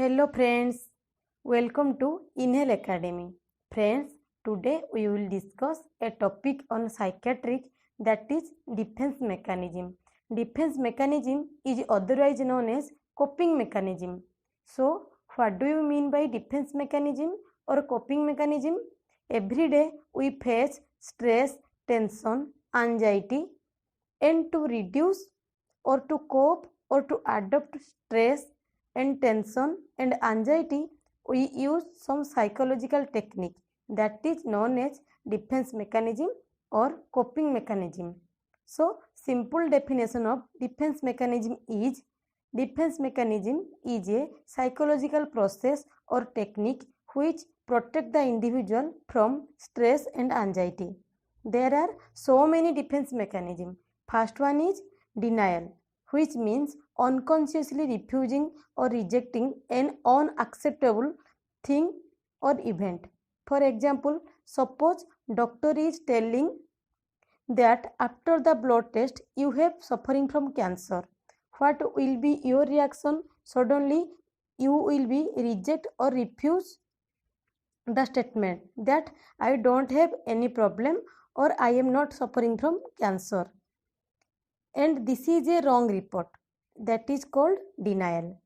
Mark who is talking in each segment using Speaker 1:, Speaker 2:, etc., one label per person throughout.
Speaker 1: Hello friends, welcome to Inhale Academy. Friends, today we will discuss a topic on psychiatric, that is defense mechanism. Defense mechanism is otherwise known as coping mechanism. So, what do you mean by defense mechanism or coping mechanism? Every day we face stress, tension, anxiety, and to reduce or to cope or to adapt stress and tension and anxiety, we use some psychological technique that is known as defense mechanism or coping mechanism. So, simple definition of defense mechanism is a psychological process or technique which protect the individual from stress and anxiety. There are so many defense mechanisms. First one is denial, which means unconsciously refusing or rejecting an unacceptable thing or event. For example, suppose doctor is telling that after the blood test you have suffering from cancer. What will be your reaction? Suddenly you will be reject or refuse the statement that I don't have any problem or I am not suffering from cancer. And this is a wrong report. That is called denial.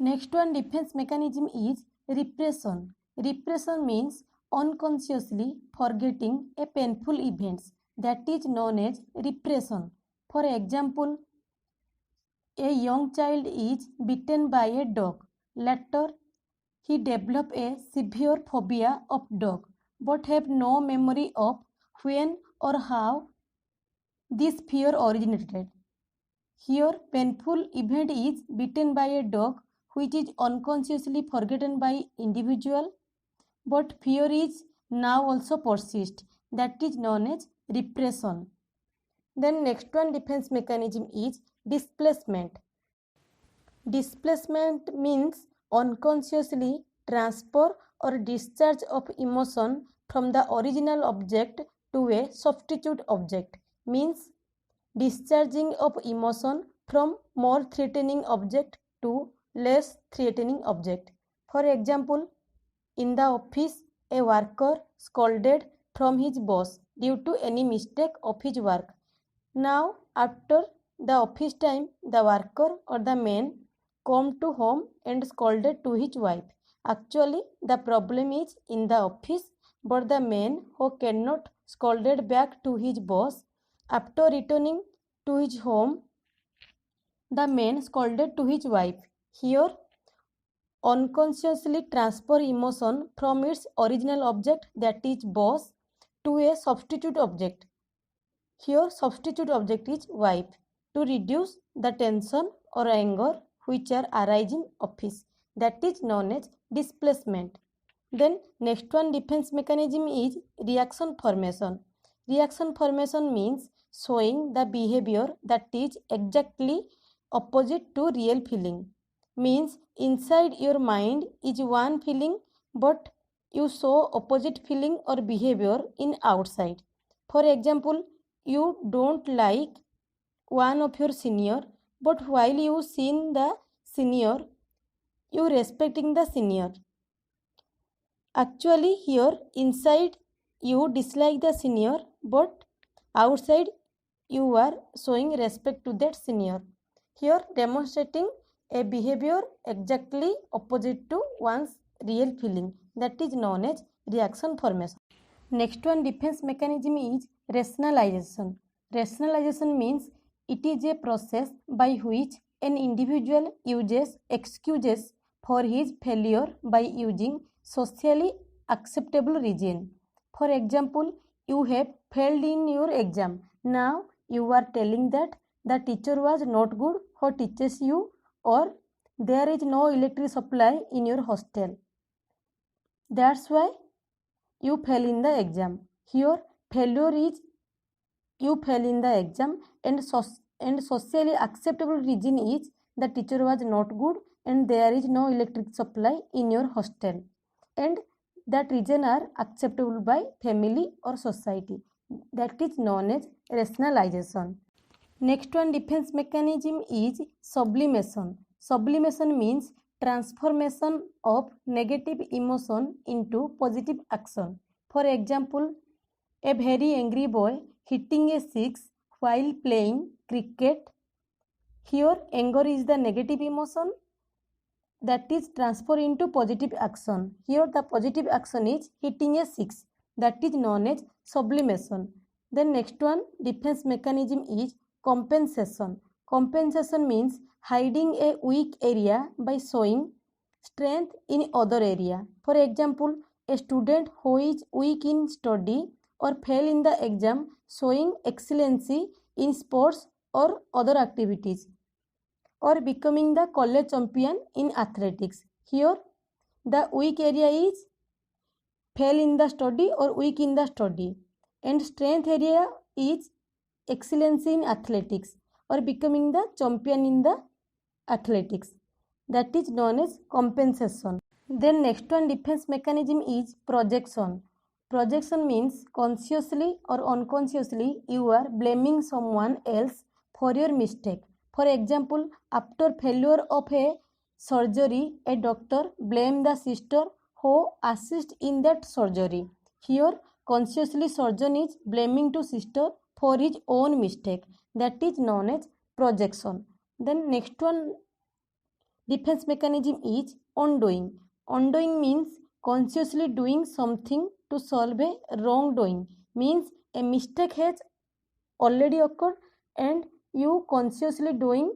Speaker 1: Next one defense mechanism is repression. Repression means unconsciously forgetting a painful events. That is known as repression. For example, a young child is bitten by a dog. Later, he developed a severe phobia of dog, but have no memory of when or how this fear originated. Here, painful event is bitten by a dog, which is unconsciously forgotten by individual, but fear is now also persist. That is known as repression. Then next one defense mechanism is displacement. Displacement means unconsciously transfer or discharge of emotion from the original object to a substitute object. Means discharging of emotion from more threatening object to less threatening object. For example, in the office, a worker scolded from his boss due to any mistake of his work. Now, after the office time, the worker or the man come to home and scolded to his wife. Actually, the problem is in the office, but the man who cannot scolded back to his boss. After returning to his home, the man scolded to his wife. Here, unconsciously transfer emotion from its original object, that is boss, to a substitute object. Here, substitute object is wife, to reduce the tension or anger which are arising office. That is known as displacement. Then next one defense mechanism is reaction formation. Reaction formation means showing the behavior that is exactly opposite to real feeling. Means inside your mind is one feeling, but you show opposite feeling or behavior in outside. For example, you don't like one of your senior, but while you seen the senior, you respecting the senior. Actually here inside you dislike the senior, but outside you are showing respect to that senior. Here demonstrating a behavior exactly opposite to one's real feeling. That is known as reaction formation. Next one defense mechanism is rationalization. Rationalization means it is a process by which an individual uses excuses for his failure by using socially acceptable reason. For example, you have failed in your exam. Now you are telling that the teacher was not good who teaches you, or there is no electric supply in your hostel. That's why you fail in the exam. Here failure is you fail in the exam, and socially acceptable reason is the teacher was not good and there is no electric supply in your hostel, and that reason are acceptable by family or society. That is known as rationalization. Next one defense mechanism is sublimation. Sublimation means transformation of negative emotion into positive action. For example, a very angry boy hitting a six while playing cricket. Here, anger is the negative emotion that is transferred into positive action. Here, the positive action is hitting a six. That is known as sublimation. Then next one, defense mechanism is compensation. Compensation means hiding a weak area by showing strength in other area. For example, a student who is weak in study or fail in the exam showing excellency in sports or other activities, or becoming the college champion in athletics. Here, the weak area is fail in the study or weak in the study, and strength area is excellency in athletics or becoming the champion in the athletics. That is known as compensation. Then next one defense mechanism is projection. Projection means consciously or unconsciously you are blaming someone else for your mistake. For example, after failure of a surgery, a doctor blamed the sister who assisted in that surgery. Here, consciously surgeon is blaming to sister for his own mistake. That is known as projection. Then next one defense mechanism is undoing. Undoing means consciously doing something to solve a wrongdoing. Means a mistake has already occurred and you consciously doing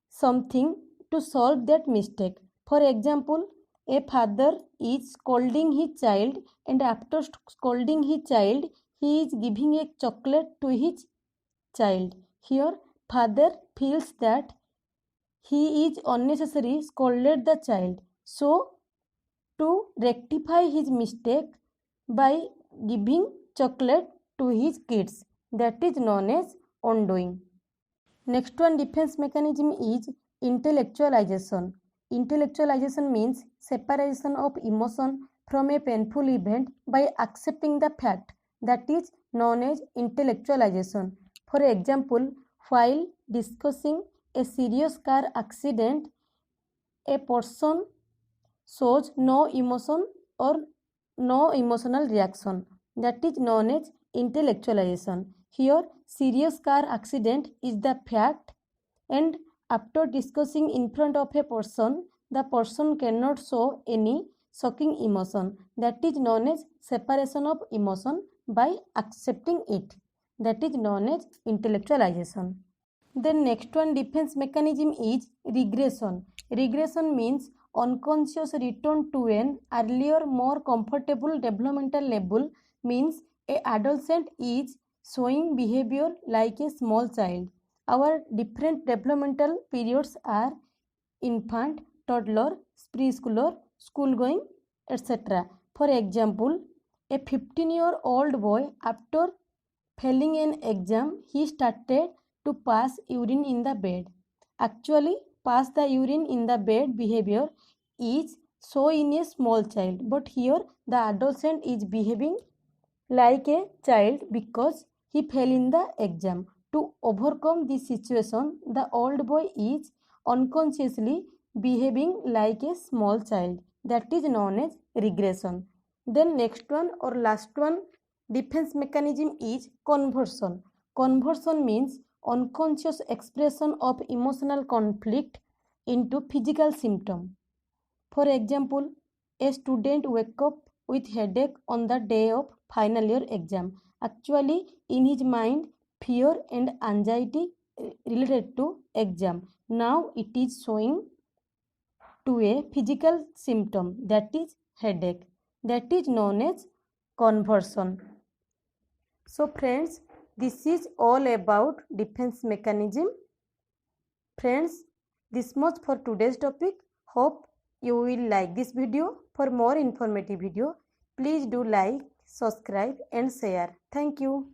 Speaker 1: something to solve that mistake. For example, a father is scolding his child and after scolding his child, he is giving a chocolate to his child. Here, father feels that he is unnecessarily scolded the child. So, to rectify his mistake by giving chocolate to his kids. That is known as undoing. Next one defense mechanism is intellectualization. Intellectualization means separation of emotion from a painful event by accepting the fact. That is known as intellectualization. For example, while discussing a serious car accident, a person shows no emotion or no emotional reaction. That is known as intellectualization. Here, serious car accident is the fact, and after discussing in front of a person, the person cannot show any shocking emotion. That is known as separation of emotion by accepting it. That is known as intellectualization. Then next one defense mechanism is regression. Regression means unconscious return to an earlier more comfortable developmental level. Means a adolescent is showing behavior like a small child. Our different developmental periods are infant, toddler, preschooler, school going, etc. For example, a 15-year-old boy after failing an exam, he started to pass urine in the bed. Actually, pass the urine in the bed behavior is so in a small child, but here the adolescent is behaving like a child because he fell in the exam. To overcome this situation, the old boy is unconsciously behaving like a small child. That is known as regression. Then next one or last one defense mechanism is conversion. Conversion means unconscious expression of emotional conflict into physical symptom. For example, a student wake up with headache on the day of final year exam. Actually, in his mind, fear and anxiety related to exam. Now it is showing to a physical symptom, that is headache. That is known as conversion. So friends, this is all about defense mechanism. Friends, this much for today's topic. Hope you will like this video. For more informative video, please do like, subscribe and share. Thank you.